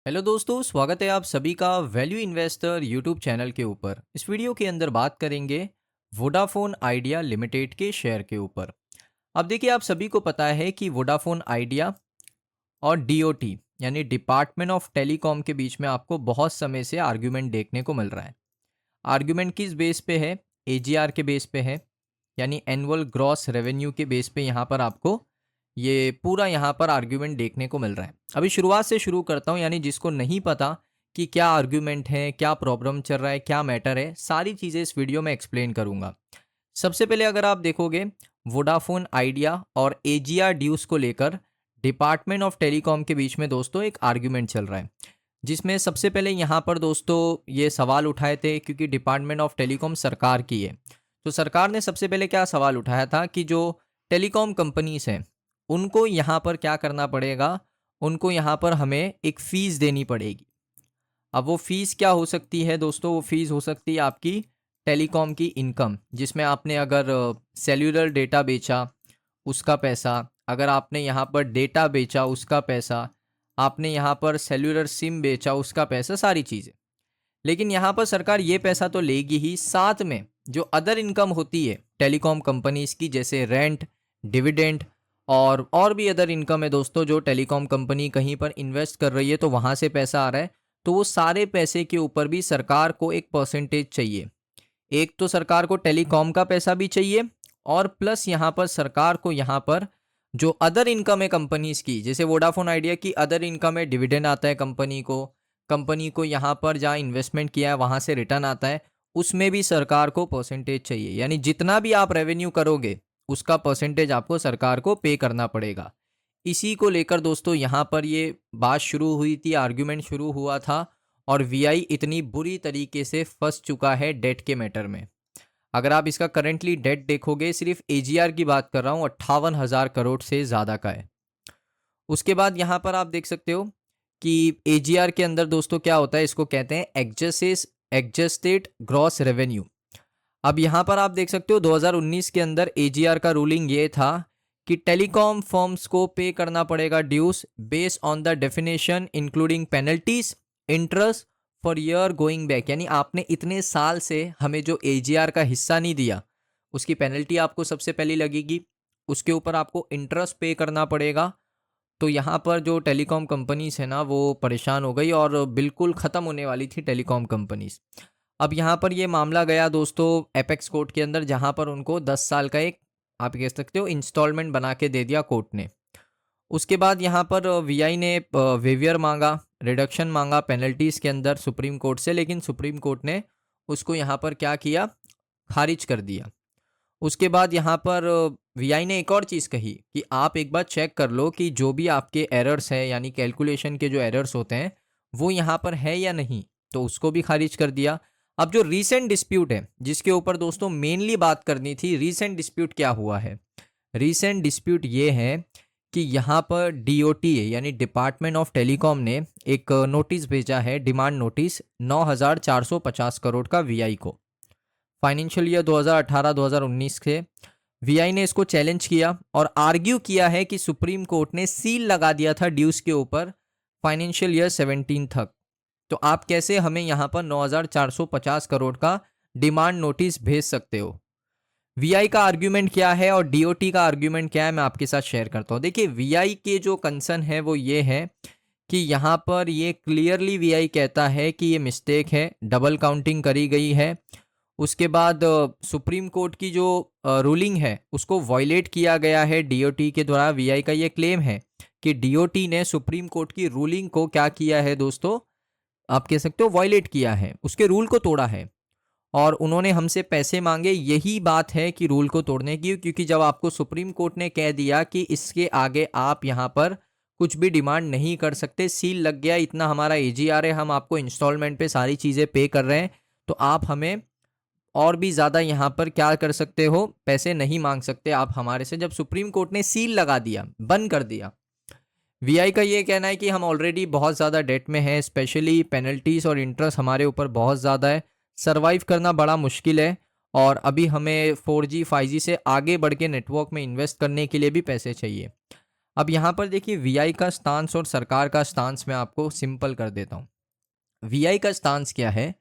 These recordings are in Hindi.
हेलो दोस्तों, स्वागत है आप सभी का वैल्यू इन्वेस्टर यूट्यूब चैनल के ऊपर। इस वीडियो के अंदर बात करेंगे वोडाफोन आइडिया लिमिटेड के शेयर के ऊपर। अब देखिए, आप सभी को पता है कि वोडाफोन आइडिया और डीओटी यानी डिपार्टमेंट ऑफ टेलीकॉम के बीच में आपको बहुत समय से आर्ग्यूमेंट देखने को मिल रहा है। आर्ग्यूमेंट किस बेस पे है? एजीआर के बेस पे है, यानी एनुअल ग्रॉस रेवेन्यू के बेस पे यहाँ पर आपको ये पूरा यहाँ पर आर्ग्यूमेंट देखने को मिल रहा है। अभी शुरुआत से शुरू करता हूँ, यानी जिसको नहीं पता कि क्या आर्ग्यूमेंट है, क्या प्रॉब्लम चल रहा है, क्या मैटर है, सारी चीज़ें इस वीडियो में एक्सप्लेन करूँगा। सबसे पहले अगर आप देखोगे, वोडाफोन आइडिया और एजीआर ड्यूज को लेकर डिपार्टमेंट ऑफ टेलीकॉम के बीच में दोस्तों एक आर्ग्यूमेंट चल रहा है, जिसमें सबसे पहले यहाँ पर दोस्तों ये सवाल उठाए थे, क्योंकि डिपार्टमेंट ऑफ टेलीकॉम सरकार की है। तो सरकार ने सबसे पहले क्या सवाल उठाया था कि जो टेलीकॉम कंपनीज हैं उनको यहाँ पर क्या करना पड़ेगा, उनको यहाँ पर हमें एक फ़ीस देनी पड़ेगी। अब वो फ़ीस क्या हो सकती है दोस्तों? वो फ़ीस हो सकती है आपकी टेलीकॉम की इनकम, जिसमें आपने अगर सेल्यूलर डेटा बेचा उसका पैसा, अगर आपने यहाँ पर डेटा बेचा उसका पैसा, आपने यहाँ पर सेल्यूलर सिम बेचा उसका पैसा, सारी चीज़ें। लेकिन यहाँ पर सरकार ये पैसा तो लेगी ही, साथ में जो अदर इनकम होती है टेलीकॉम कंपनीज की, जैसे रेंट, डिविडेंड और भी अदर इनकम है दोस्तों, जो टेलीकॉम कंपनी कहीं पर इन्वेस्ट कर रही है तो वहाँ से पैसा आ रहा है, तो वो सारे पैसे के ऊपर भी सरकार को एक परसेंटेज चाहिए। एक तो सरकार को टेलीकॉम का पैसा भी चाहिए, और प्लस यहाँ पर सरकार को यहाँ पर जो अदर इनकम है कंपनीज की, जैसे वोडाफोन आइडिया की अदर इनकम है, डिविडेंड आता है कंपनी को यहाँ पर जहाँ इन्वेस्टमेंट किया है वहाँ से रिटर्न आता है, उसमें भी सरकार को परसेंटेज चाहिए। यानी जितना भी आप रेवेन्यू करोगे उसका परसेंटेज आपको सरकार को पे करना पड़ेगा। इसी को लेकर दोस्तों यहाँ पर ये बात शुरू हुई थी, आर्ग्यूमेंट शुरू हुआ था, और वीआई इतनी बुरी तरीके से फंस चुका है डेट के मैटर में। अगर आप इसका करेंटली डेट देखोगे, सिर्फ एजीआर की बात कर रहा हूँ, 58,000 करोड़ से ज़्यादा का है। उसके बाद यहाँ पर आप देख सकते हो कि एजीआर के अंदर दोस्तों क्या होता है, इसको कहते हैं एडजस्टेड ग्रॉस रेवेन्यू। अब यहाँ पर आप देख सकते हो 2019 के अंदर एजीआर का रूलिंग ये था कि टेलीकॉम फर्म्स को पे करना पड़ेगा dues based on the definition including penalties, interest for year going back. यानी आपने इतने साल से हमें जो एजीआर का हिस्सा नहीं दिया, उसकी पेनल्टी आपको सबसे पहले लगेगी, उसके ऊपर आपको इंटरेस्ट पे करना पड़ेगा। तो यहाँ पर जो टेलीकॉम कंपनीज है ना, वो परेशान हो गई और बिल्कुल ख़त्म होने वाली थी टेलीकॉम कंपनीज। अब यहाँ पर ये मामला गया दोस्तों एपेक्स कोर्ट के अंदर, जहाँ पर उनको 10 साल का एक, आप कह सकते हो, इंस्टॉलमेंट बना के दे दिया कोर्ट ने। उसके बाद यहाँ पर वीआई ने वेवियर मांगा, रिडक्शन मांगा पेनल्टीज़ के अंदर सुप्रीम कोर्ट से, लेकिन सुप्रीम कोर्ट ने उसको यहाँ पर क्या किया, खारिज कर दिया। उसके बाद यहाँ पर वीआई ने एक और चीज़ कही कि आप एक बार चेक कर लो कि जो भी आपके एरर्स हैं, यानी कैलकुलेशन के जो एरर्स होते हैं, वो यहाँ पर है या नहीं, तो उसको भी खारिज कर दिया। अब जो रीसेंट डिस्प्यूट है, जिसके ऊपर दोस्तों मेनली बात करनी थी, रीसेंट डिस्प्यूट क्या हुआ है? रीसेंट डिस्प्यूट ये है कि यहाँ पर डीओटी यानी डिपार्टमेंट ऑफ टेलीकॉम ने एक नोटिस भेजा है, डिमांड नोटिस 9,450 करोड़ का वीआई को। फाइनेंशियल ईयर 2018-2019 के वीआई ने इसको चैलेंज किया और आर्ग्यू किया है कि सुप्रीम कोर्ट ने सील लगा दिया था ड्यूज के ऊपर फाइनेंशियल ईयर 17 तक। तो आप कैसे हमें यहाँ पर 9,450 करोड़ का डिमांड नोटिस भेज सकते हो? वीआई का आर्ग्यूमेंट क्या है और डीओटी का आर्ग्यूमेंट क्या है, मैं आपके साथ शेयर करता हूँ। देखिए, वीआई के जो कंसर्न है वो ये है कि यहाँ पर ये क्लियरली वीआई कहता है कि ये मिस्टेक है, डबल काउंटिंग करी गई है। उसके बाद सुप्रीम कोर्ट की जो रूलिंग है उसको वॉयलेट किया गया है डीओटी के द्वारा। वीआई का ये क्लेम है कि डीओटी ने सुप्रीम कोर्ट की रूलिंग को क्या किया है दोस्तों, आप कह सकते हो वॉयलेट किया है, उसके रूल को तोड़ा है, और उन्होंने हमसे पैसे मांगे। यही बात है कि रूल को तोड़ने की, क्योंकि जब आपको सुप्रीम कोर्ट ने कह दिया कि इसके आगे आप यहाँ पर कुछ भी डिमांड नहीं कर सकते, सील लग गया, इतना हमारा एजीआर है, हम आपको इंस्टॉलमेंट पे सारी चीज़ें पे कर रहे हैं, तो आप हमें और भी ज़्यादा यहाँ पर क्या कर सकते हो, पैसे नहीं मांग सकते आप हमारे से। जब सुप्रीम कोर्ट ने सील लगा दिया, बंद कर दिया, वीआई का ये कहना है कि हम ऑलरेडी बहुत ज़्यादा डेट में हैं, स्पेशली पेनल्टीज़ और इंटरेस्ट हमारे ऊपर बहुत ज़्यादा है, सरवाइव करना बड़ा मुश्किल है, और अभी हमें 4G 5G से आगे बढ़ के नेटवर्क में इन्वेस्ट करने के लिए भी पैसे चाहिए। अब यहाँ पर देखिए वीआई का स्टांस और सरकार का स्टांस मैं आपको सिंपल कर देता हूँ। वीआई का स्टांस क्या है?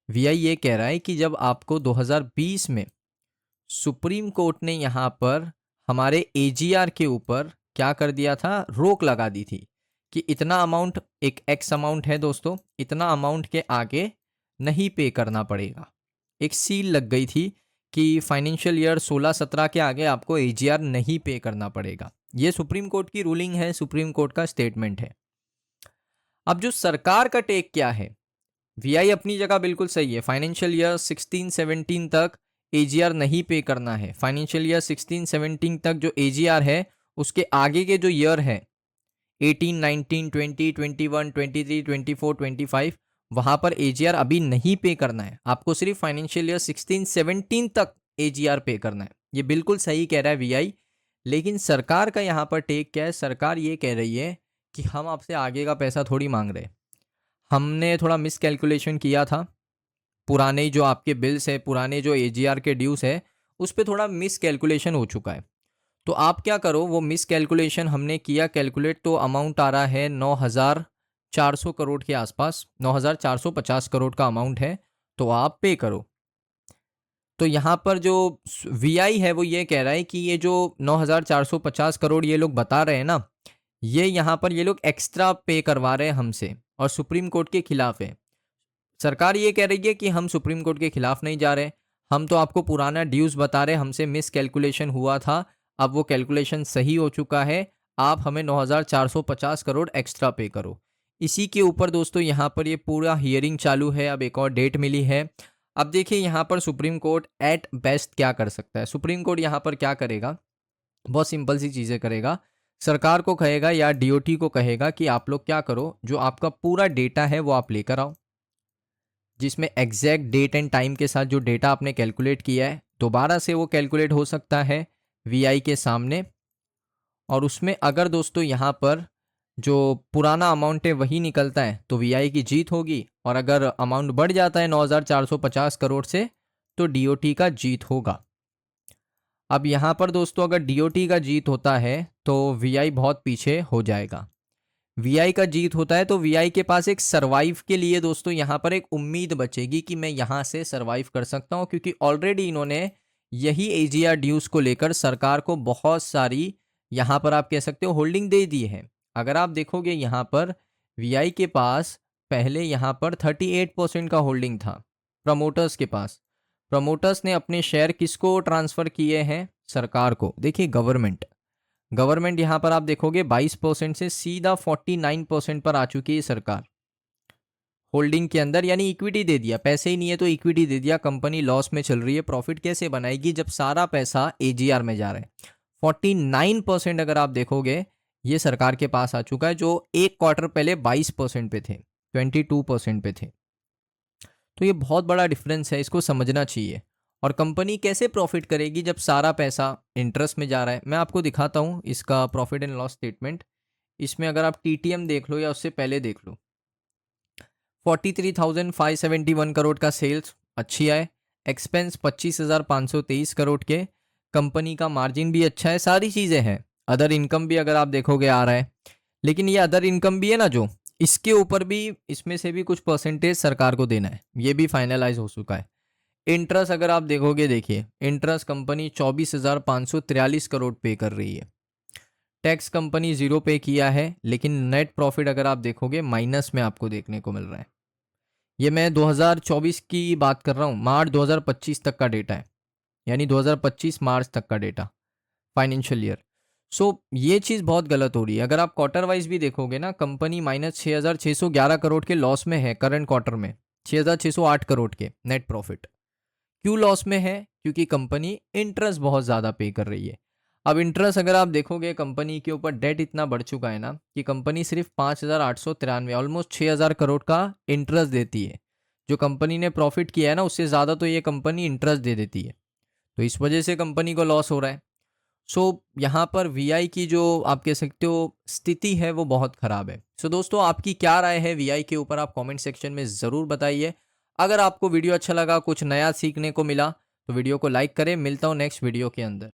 वीआई ये कह रहा है कि जब आपको 2020 में सुप्रीम कोर्ट ने यहाँ पर हमारे एजीआर के ऊपर क्या कर दिया था, रोक लगा दी थी कि इतना अमाउंट, एक एक्स अमाउंट है दोस्तों, इतना अमाउंट के आगे नहीं पे करना पड़ेगा। एक सील लग गई थी कि फाइनेंशियल ईयर 16-17 के आगे आपको एजीआर नहीं पे करना पड़ेगा। ये सुप्रीम कोर्ट की रूलिंग है, सुप्रीम कोर्ट का स्टेटमेंट है। अब जो सरकार का टेक क्या है, वीआई अपनी जगह बिल्कुल सही है। फाइनेंशियल ईयर 16-17 तक एजीआर नहीं पे करना है। फाइनेंशियल ईयर 16-17 तक जो एजीआर है उसके आगे के जो ईयर है 18, 19, 20, 21, 23, 24, 25, वहां पर एजीआर अभी नहीं पे करना है। आपको सिर्फ फाइनेंशियल ईयर 16-17 तक एजीआर पे करना है। ये बिल्कुल सही कह रहा है वीआई। लेकिन सरकार का यहाँ पर टेक क्या है? सरकार ये कह रही है कि हम आपसे आगे का पैसा थोड़ी मांग रहे, हमने थोड़ा मिस कैलकुलेशन किया था। पुराने जो आपके बिल्स है, पुराने जो एजीआर के ड्यूस है, उस पर थोड़ा मिस कैलकुलेशन हो चुका है। तो आप क्या करो, वो मिस कैलकुलेशन हमने किया कैलकुलेट, तो अमाउंट आ रहा है 9,400 करोड़ के आसपास, 9,450 करोड़ का अमाउंट है, तो आप पे करो। तो यहाँ पर जो वीआई है वो ये कह रहा है कि ये जो 9,450 करोड़ ये लोग बता रहे हैं ना, ये यहाँ पर ये लोग एक्स्ट्रा पे करवा रहे हैं हमसे और सुप्रीम कोर्ट के खिलाफ है। सरकार ये कह रही है कि हम सुप्रीम कोर्ट के खिलाफ नहीं जा रहे, हम तो आपको पुराना ड्यूज बता रहे, हमसे मिस कैलकुलेशन हुआ था, अब वो कैलकुलेशन सही हो चुका है, आप हमें 9,450 करोड़ एक्स्ट्रा पे करो। इसी के ऊपर दोस्तों यहाँ पर ये पूरा हियरिंग चालू है। अब एक और डेट मिली है। अब देखिए यहाँ पर सुप्रीम कोर्ट एट बेस्ट क्या कर सकता है। सुप्रीम कोर्ट यहाँ पर क्या करेगा, बहुत सिंपल सी चीज़ें करेगा। सरकार को कहेगा या डीओटी को कहेगा कि आप लोग क्या करो, जो आपका पूरा डेटा है वो आप लेकर आओ, जिसमें एग्जैक्ट डेट एंड टाइम के साथ जो डेटा आपने कैलकुलेट किया है दोबारा से वो कैलकुलेट हो सकता है वीआई के सामने। और उसमें अगर दोस्तों यहाँ पर जो पुराना अमाउंट है वही निकलता है तो वीआई की जीत होगी, और अगर अमाउंट बढ़ जाता है 9,450 करोड़ से तो डीओटी का जीत होगा। अब यहाँ पर दोस्तों अगर डीओटी का जीत होता है तो वीआई बहुत पीछे हो जाएगा। वीआई का जीत होता है तो वीआई के पास एक सरवाइव के लिए दोस्तों यहाँ पर एक उम्मीद बचेगी कि मैं यहाँ से सरवाइव कर सकता हूँ, क्योंकि ऑलरेडी इन्होंने यही एजीआर ड्यूज को लेकर सरकार को बहुत सारी यहाँ पर आप कह सकते हो होल्डिंग दे दी है। अगर आप देखोगे यहाँ पर वीआई के पास पहले यहाँ पर 38% का होल्डिंग था प्रमोटर्स के पास। प्रमोटर्स ने अपने शेयर किसको ट्रांसफ़र किए हैं? सरकार को। देखिए गवर्नमेंट यहाँ पर आप देखोगे 22% से सीधा 49% पर आ चुकी है सरकार होल्डिंग के अंदर, यानी इक्विटी दे दिया। पैसे ही नहीं है तो इक्विटी दे दिया। कंपनी लॉस में चल रही है, प्रॉफिट कैसे बनाएगी जब सारा पैसा एजीआर में जा रहा है। 49% अगर आप देखोगे ये सरकार के पास आ चुका है, जो एक क्वार्टर पहले 22% पे थे, 22% पे थे। तो ये बहुत बड़ा डिफरेंस है, इसको समझना चाहिए। और कंपनी कैसे प्रॉफिट करेगी जब सारा पैसा इंटरेस्ट में जा रहा है? मैं आपको दिखाता हूँ इसका प्रॉफिट एंड लॉस स्टेटमेंट। इसमें अगर आप टीटीएम देख लो या उससे पहले देख लो, 43,571 करोड़ का सेल्स अच्छी आए, एक्सपेंस 25,523 करोड़ के, कंपनी का मार्जिन भी अच्छा है, सारी चीज़ें हैं। अदर इनकम भी अगर आप देखोगे आ रहा है, लेकिन ये अदर इनकम भी है ना, जो इसके ऊपर भी इसमें से भी कुछ परसेंटेज सरकार को देना है, ये भी फाइनलाइज हो चुका है। इंटरेस्ट अगर आप देखोगे, देखिए इंटरेस्ट कंपनी 24,543 करोड़ पे कर रही है। टैक्स कंपनी 0 पे किया है, लेकिन नेट प्रॉफिट अगर आप देखोगे माइनस में आपको देखने को मिल रहा है। ये मैं 2024 की बात कर रहा हूँ, मार्च 2025 तक का डेटा है, यानी 2025 मार्च तक का डेटा फाइनेंशियल ईयर। सो ये चीज़ बहुत गलत हो रही है। अगर आप क्वार्टर वाइज भी देखोगे ना, कंपनी माइनस 6,611 करोड़ के लॉस में है करंट क्वार्टर में, 6,608 करोड़ के नेट प्रॉफिट। क्यों लॉस में है? क्योंकि कंपनी इंटरेस्ट बहुत ज़्यादा पे कर रही है। अब इंटरेस्ट अगर आप देखोगे, कंपनी के ऊपर डेट इतना बढ़ चुका है ना कि कंपनी सिर्फ 5,893 ऑलमोस्ट 6,000 करोड़ का इंटरेस्ट देती है। जो कंपनी ने प्रॉफिट किया है ना, उससे ज़्यादा तो ये कंपनी इंटरेस्ट दे देती है, तो इस वजह से कंपनी को लॉस हो रहा है। सो यहाँ पर वीआई की जो आप कह सकते हो स्थिति है वो बहुत ख़राब है। सो दोस्तों, आपकी क्या राय है वीआई के ऊपर, आप कमेंट सेक्शन में ज़रूर बताइए। अगर आपको वीडियो अच्छा लगा, कुछ नया सीखने को मिला, तो वीडियो को लाइक करें। मिलता हूँ नेक्स्ट वीडियो के अंदर।